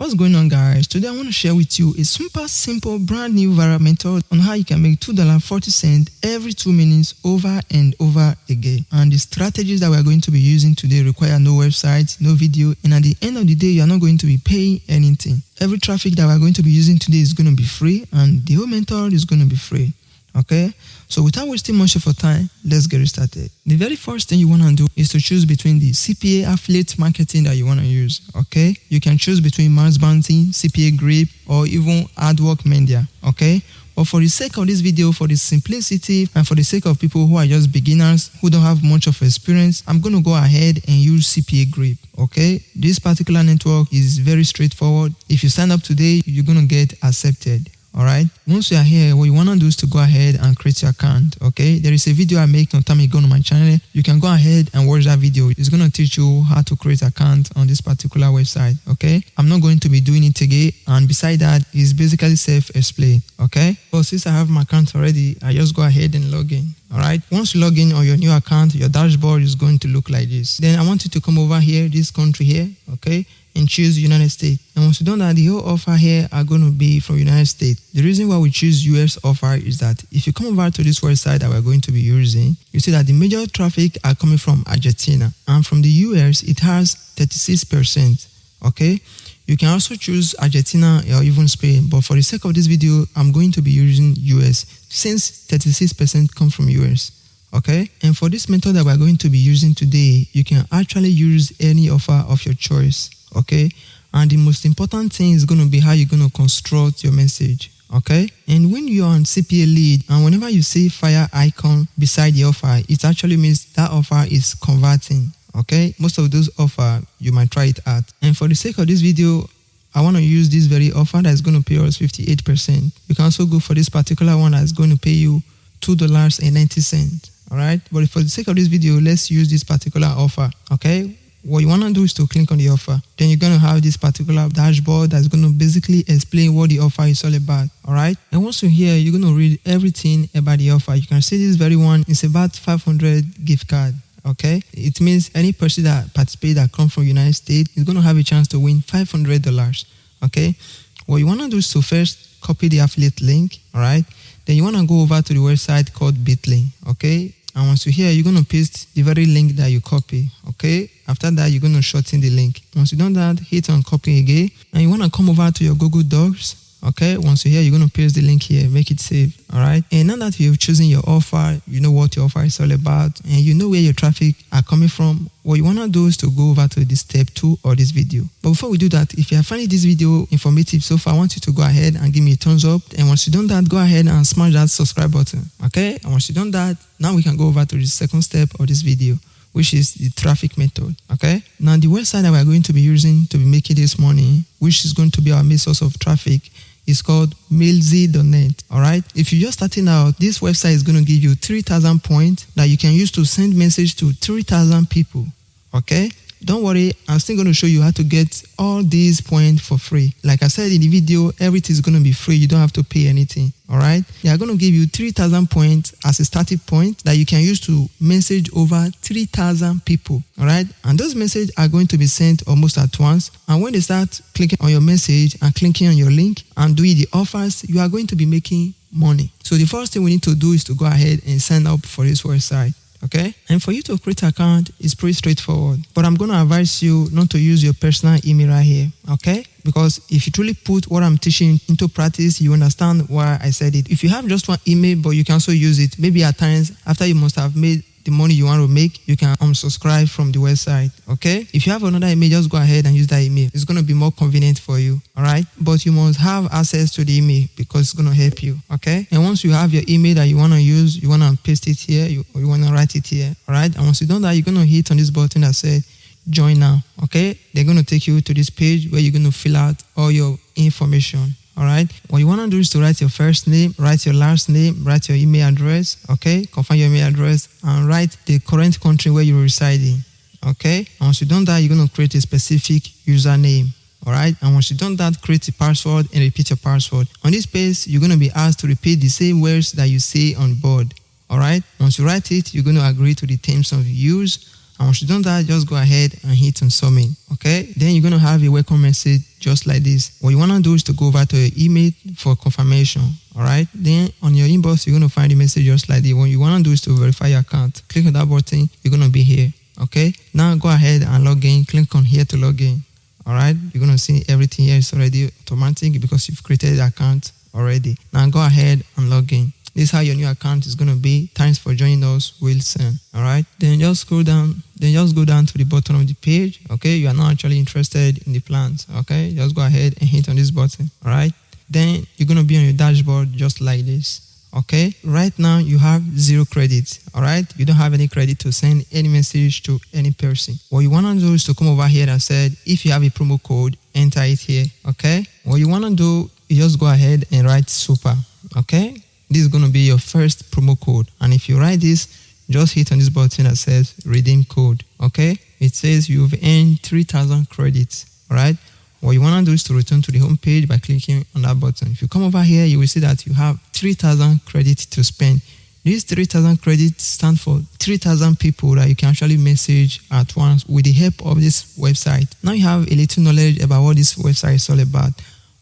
What's going on, guys? Today I want to share with you a super simple brand new viral method on how you can make $2.40 every 2 minutes over and over again. And the strategies that we are going to be using today require no website, no video, and at the end of the day you are not going to be paying anything. Every traffic that we are going to be using today is going to be free, and the whole method is going to be free. Okay, so without wasting much of your time, let's get started. The very first thing you want to do is to choose between the CPA affiliate marketing that you want to use. Okay, you can choose between Mass Bounty, CPA Grip, or even AdWork Media. Okay, but for the sake of this video, for the simplicity and for the sake of people who are just beginners who don't have much of experience, I'm going to go ahead and use CPA Grip. Okay, this particular network is very straightforward. If you sign up today, you're going to get accepted. Alright, once you are here, what you want to do is to go ahead and create your account. Okay, there is a video I make some time ago on my channel. You can go ahead and watch that video. It's going to teach you how to create an account on this particular website. Okay, I'm not going to be doing it again, and beside that, it's basically self-explained. Okay, but since I have my account already, I just go ahead and log in. Alright, once you log in on your new account, your dashboard is going to look like this. Then I want you to come over here, this country here. Okay, and choose United States. And once you done that, the whole offer here are going to be from United States. The reason why we choose US offer is that if you come over to this website that we're going to be using, you see that the major traffic are coming from Argentina, and from the US it has 36%. Okay, you can also choose Argentina or even Spain, but for the sake of this video, I'm going to be using US since 36% come from US. Okay, and for this method that we're going to be using today, you can actually use any offer of your choice. Okay, and the most important thing is going to be how you're going to construct your message. Okay, and when you're on CPA lead, and whenever you see fire icon beside the offer, it actually means that offer is converting. Okay, most of those offer you might try it out, and for the sake of this video, I want to use this very offer that's going to pay us 58%. You can also go for this particular one that's going to pay you $2.90. All right, but for the sake of this video, let's use this particular offer. Okay, what you want to do is to click on the offer. Then you're going to have this particular dashboard that's going to basically explain what the offer is all about. All right, and once you're here, you're going to read everything about the offer. You can see this very one is about 500 gift card. Okay, it means any person that participates that comes from United States is going to have a chance to win $500. Okay, what you want to do is to first copy the affiliate link. All right, then you want to go over to the website called Bitly. Okay, and once you're here, you're going to paste the very link that you copy. Okay, after that, you're going to shorten the link. Once you've done that, hit on copy again, and you want to come over to your Google Docs. Okay, once you're here, you're going to paste the link here, make it save. All right, and now that you've chosen your offer, you know what your offer is all about, and you know where your traffic are coming from, what you want to do is to go over to this step 2 of this video. But before we do that, if you are finding this video informative so far, I want you to go ahead and give me a thumbs up, and once you've done that, go ahead and smash that subscribe button. Okay, and once you've done that, now we can go over to the second step of this video, which is the traffic method. Okay, now the website that we are going to be using to be making this money, which is going to be our main source of traffic, is called mailz.net. All right, if you're just starting out, this website is going to give you 3,000 points that you can use to send message to 3,000 people. Okay, don't worry, I'm still going to show you how to get all these points for free. Like I said in the video, everything is going to be free. You don't have to pay anything. All right, they are going to give you 3,000 points as a starting point that you can use to message over 3,000 people. All right, and those messages are going to be sent almost at once, and when they start clicking on your message and clicking on your link and doing the offers, you are going to be making money. So the first thing we need to do is to go ahead and sign up for this website. Okay, and for you to create an account, it's pretty straightforward, but I'm going to advise you not to use your personal email right here. Okay, because if you truly put what I'm teaching into practice, you understand why I said it. If you have just one email, but you can also use it, maybe at times after you must have made the money you want to make, you can unsubscribe from the website. Okay, if you have another email, just go ahead and use that email. It's going to be more convenient for you. All right, but you must have access to the email because it's going to help you. Okay, and once you have your email that you want to use, you want to paste it here, or you want to write it here. All right, and once you done that, you're going to hit on this button that says join now. Okay, they're going to take you to this page where you're going to fill out all your information. All right, what you want to do is to write your first name, write your last name, write your email address. Okay, confirm your email address, and write the current country where you're residing. Okay, and once you've done that, you're going to create a specific username. All right, and once you've done that, create a password and repeat your password. On this page, you're going to be asked to repeat the same words that you say on board. All right, once you write it, you're going to agree to the terms of use, And once you've done that, just go ahead and hit on submit. Okay, then you're going to have a welcome message just like this. What you want to do is to go over to your email for confirmation. All right, then on your inbox, you're going to find the message just like this. What you want to do is to verify your account. Click on that button, you're going to be here. Okay, now go ahead and log in. Click on here to log in. All right, you're going to see everything here is already automatic because you've created the account already. Now go ahead and log in. This is how your new account is going to be. Thanks for joining us, Wilson. All right, then just scroll down. Then just go down to the bottom of the page. Okay, you are not actually interested in the plans. Okay, just go ahead and hit on this button. All right, then you're going to be on your dashboard just like this. Okay, right now you have 0 credits. All right, you don't have any credit to send any message to any person. What you want to do is to come over here and say, if you have a promo code, enter it here. Okay, what you want to do is just go ahead and write super. Okay, this is going to be your first promo code, and if you write this, just hit on this button that says redeem code. Okay, it says you've earned 3,000 credits. All right, what you want to do is to return to the home page by clicking on that button. If you come over here, you will see that you have 3,000 credits to spend. These 3,000 credits stand for 3,000 people that you can actually message at once with the help of this website. Now you have a little knowledge about what this website is all about.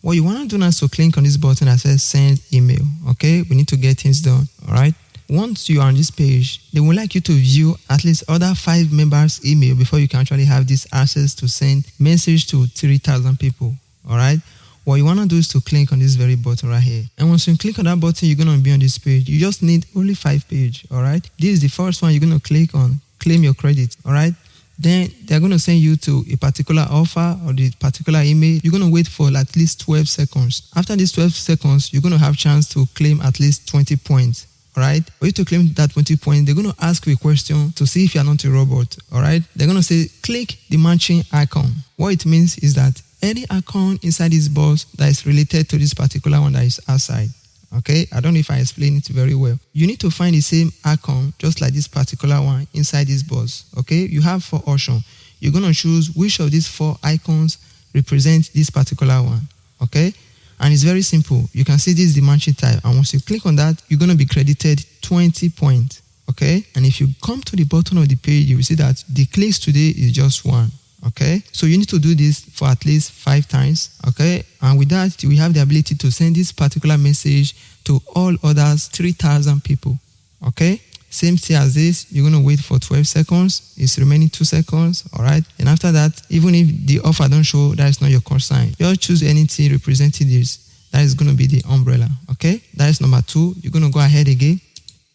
What you want to do now is to click on this button that says send email. Okay, we need to get things done. All right. Once you are on this page, they would like you to view at least other 5 members' email before you can actually have this access to send message to 3,000 people. All right. What you want to do is to click on this very button right here. And once you click on that button, you're going to be on this page. You just need only 5 pages. All right. This is the first one you're going to click on, claim your credit. All right. Then they're going to send you to a particular offer or the particular email. You're going to wait for at least 12 seconds. After these 12 seconds, you're going to have a chance to claim at least 20 points. All right. For you to claim that 20 points, they're going to ask you a question to see if you're not a robot. All right. They're going to say, click the matching icon. What it means is that any account inside this box that is related to this particular one that is outside. Okay. I don't know if I explained it very well. You need to find the same icon, just like this particular one inside this box. Okay. You have 4 options. You're going to choose which of these 4 icons represent this particular one. Okay. And it's very simple. You can see this is the matching type. And once you click on that, you're going to be credited 20 points. Okay. And if you come to the bottom of the page, you will see that the clicks today is just 1. Okay. So you need to do this for at least 5 times. Okay. And with that, we have the ability to send this particular message to all others, 3,000 people. Okay. Same thing as this, you're going to wait for 12 seconds. It's remaining 2 seconds. All right. And after that, even if the offer don't show, that is not your consign. Just choose anything representing this. That is going to be the umbrella. Okay. That is number 2. You're going to go ahead again.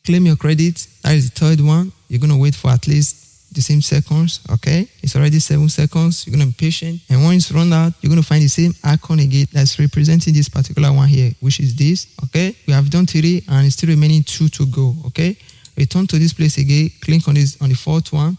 Claim your credit. That is the 3rd one. You're going to wait for at least the same seconds. Okay. It's already 7 seconds. You're going to be patient. And once it's run out, you're going to find the same icon again that's representing this particular one here, which is this. Okay. We have done 3 and it's still remaining 2 to go. Okay. Return to this place again, click on this on the 4th one,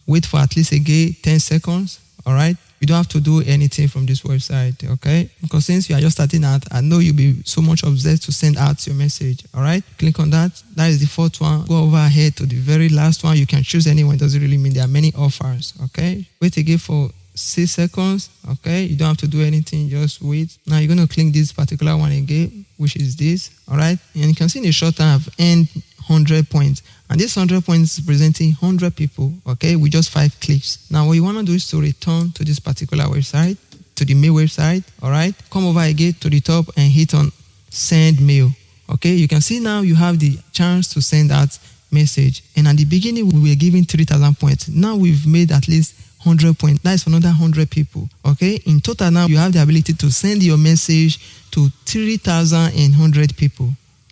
wait for at least again 10 seconds. All right. You don't have to do anything from this website. Okay. Because since you are just starting out, I know you'll be so much obsessed to send out your message. All right. Click on that. That is the 4th one. Go over ahead to the very last one. You can choose anyone. It doesn't really mean there are many offers. Okay. Wait again for 6 seconds. Okay. You don't have to do anything. Just wait. Now you're going to click this particular one again, which is this. All right. And you can see in the short time I've earned 100 points, and this 100 points is presenting 100 people, okay, with just 5 clicks. Now what you want to do is to return to this particular website, to the mail website. All right, come over again to the top and hit on send mail. Okay, you can see now you have the chance to send that message, and at the beginning we were giving 3,000 points. Now we've made at least 100 points. That is another 100 people. Okay, in total now you have the ability to send your message to 3,100 people.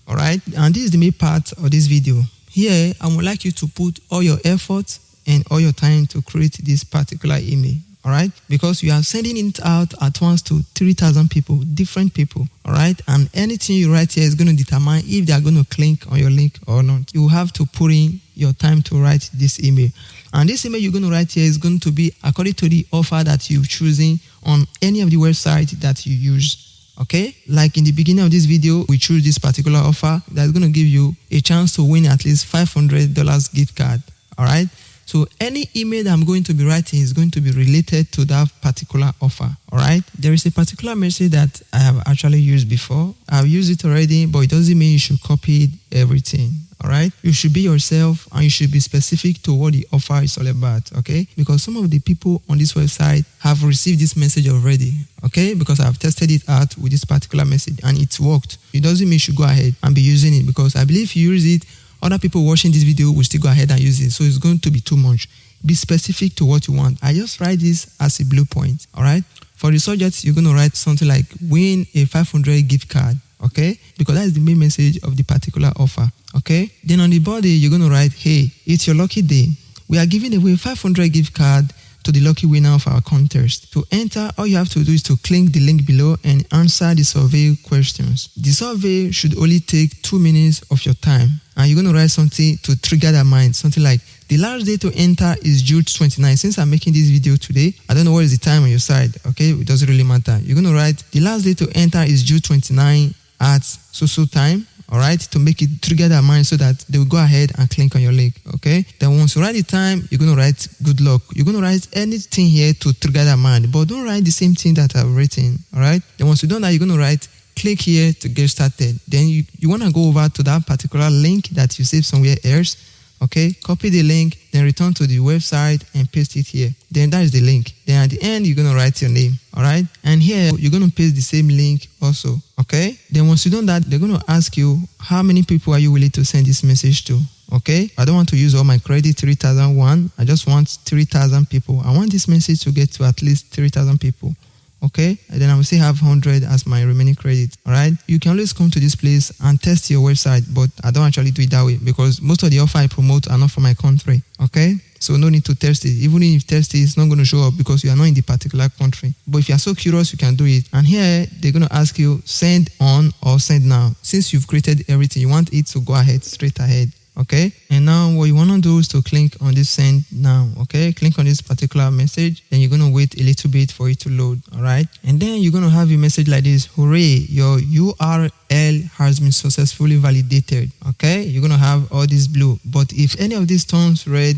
All right, and this is the main part of this video. Here, I would like you to put all your effort and all your time to create this particular email. All right, because you are sending it out at once to 3,000 people, different people. All right, and anything you write here is going to determine if they are going to click on your link or not. You have to put in your time to write this email. And this email you're going to write here is going to be according to the offer that you're choosing on any of the websites that you use. Okay, like in the beginning of this video, we choose this particular offer that's going to give you a chance to win at least $500 gift card. All right, so any email that I'm going to be writing is going to be related to that particular offer. All right, there is a particular message that I have actually used before. I've used it already, but it doesn't mean you should copy everything. All right, you should be yourself and you should be specific to what the offer is all about. Okay, because some of the people on this website have received this message already. Okay, because I've tested it out with this particular message and it's worked. It doesn't mean you should go ahead and be using it, because I believe if you use it, other people watching this video will still go ahead and use it. So it's going to be too much. Be specific to what you want. I just write this as a blue point. All right. For the subject, you're going to write something like win a 500 gift card. Okay, because that is the main message of the particular offer. Okay, then on the body, you're going to write, hey, it's your lucky day. We are giving away 500 gift card to the lucky winner of our contest. To enter, all you have to do is to click the link below and answer the survey questions. The survey should only take 2 minutes of your time, and you're going to write something to trigger their mind, something like, the last day to enter is June 29. Since I'm making this video today, I don't know what is the time on your side. Okay, it doesn't really matter. You're going to write, the last day to enter is June 29 at so time. All right, to make it trigger their mind so that they will go ahead and click on your link. Okay, then once you write the time, you're going to write good luck. You're going to write anything here to trigger their mind, but don't write the same thing that I've written. All right, then once you've done that, you're going to write click here to get started. Then you want to go over to that particular link that you saved somewhere else. Okay, copy the link, then return to the website and paste it here. Then that is the link. Then at the end, you're going to write your name. All right, and here you're going to paste the same link also. Okay, then once you done that, they're going to ask you how many people are you willing to send this message to. Okay, I don't want to use all my credit 3,001. I just want 3,000 people. I want this message to get to at least 3,000 people. Okay, and then I will still have 100 as my remaining credit. All right, you can always come to this place and test your website, but I don't actually do it that way because most of the offer I promote are not for my country. Okay, so no need to test it. Even if you test it, it's not going to show up because you are not in the particular country. But if you are so curious, you can do it. And here they're going to ask you send on or send now. Since you've created everything, you want it to go ahead, straight ahead. Okay, and now what you want to do is to click on this send now. Okay, click on this particular message, then you're going to wait a little bit for it to load. All right, and then you're going to have a message like this: hooray, your URL has been successfully validated. Okay, you're going to have all this blue, but if any of these turns red,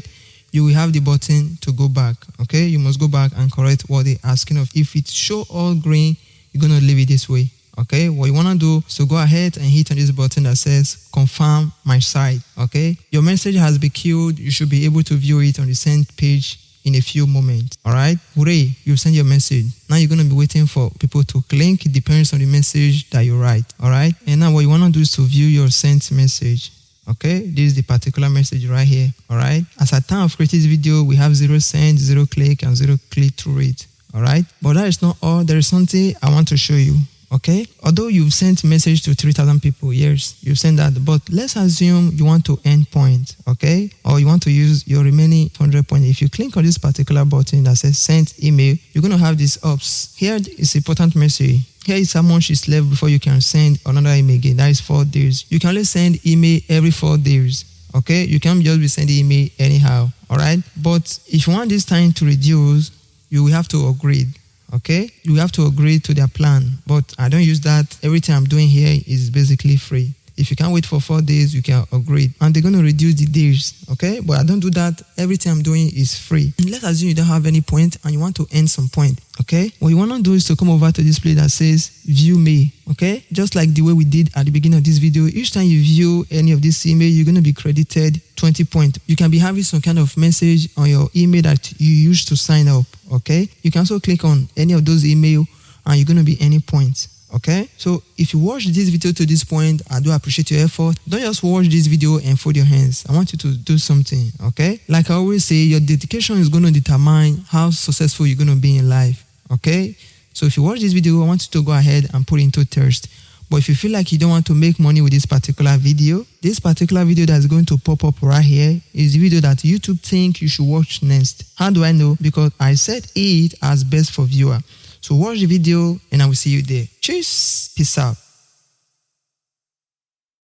you will have the button to go back. Okay, you must go back and correct what they're asking of. If it show all green, you're going to leave it this way. Okay, what you want to do is to go ahead and hit on this button that says confirm my site. Okay, your message has been queued. You should be able to view it on the send page in a few moments. All right, hooray, you send your message. Now you're going to be waiting for people to click. It depends on the message that you write. All right, and now what you want to do is to view your sent message. Okay, this is the particular message right here. All right, as at time of creating this video, we have 0 send, 0 click, and 0 click through rate. All right, but that is not all. There is something I want to show you. Okay, although you've sent message to 3,000 people, yes, you've sent that, but let's assume you want to end point, okay, or you want to use your remaining 100 points. If you click on this particular button that says send email, you're going to have these ops. Here is important message. Here is how much is left before you can send another email again. That is 4 days. You can only send email every 4 days. Okay, you can't just be sending email anyhow. All right, but if you want this time to reduce, you will have to upgrade. Okay, you have to agree to their plan, but I don't use that. Everything I'm doing here is basically free. If you can't wait for 4 days, you can upgrade, and they're going to reduce the days. Okay, but I don't do that. Everything I'm doing is free. And let's assume you don't have any point and you want to earn some point. Okay, what you want to do is to come over to this place that says view me. Okay, just like the way we did at the beginning of this video. Each time you view any of this email, you're going to be credited 20 points. You can be having some kind of message on your email that you used to sign up. Okay, you can also click on any of those email and you're going to be earning points. Okay, so if you watch this video to this point, I do appreciate your effort. Don't just watch this video and fold your hands. I want you to do something. Okay, like I always say, your dedication is going to determine how successful you're going to be in life. Okay, so if you watch this video, I want you to go ahead and put into thirst. But if you feel like you don't want to make money with this particular video that's going to pop up right here is the video that YouTube think you should watch next. How do I know? Because I set it as best for viewer. So watch the video and I will see you there. Cheers. Peace out.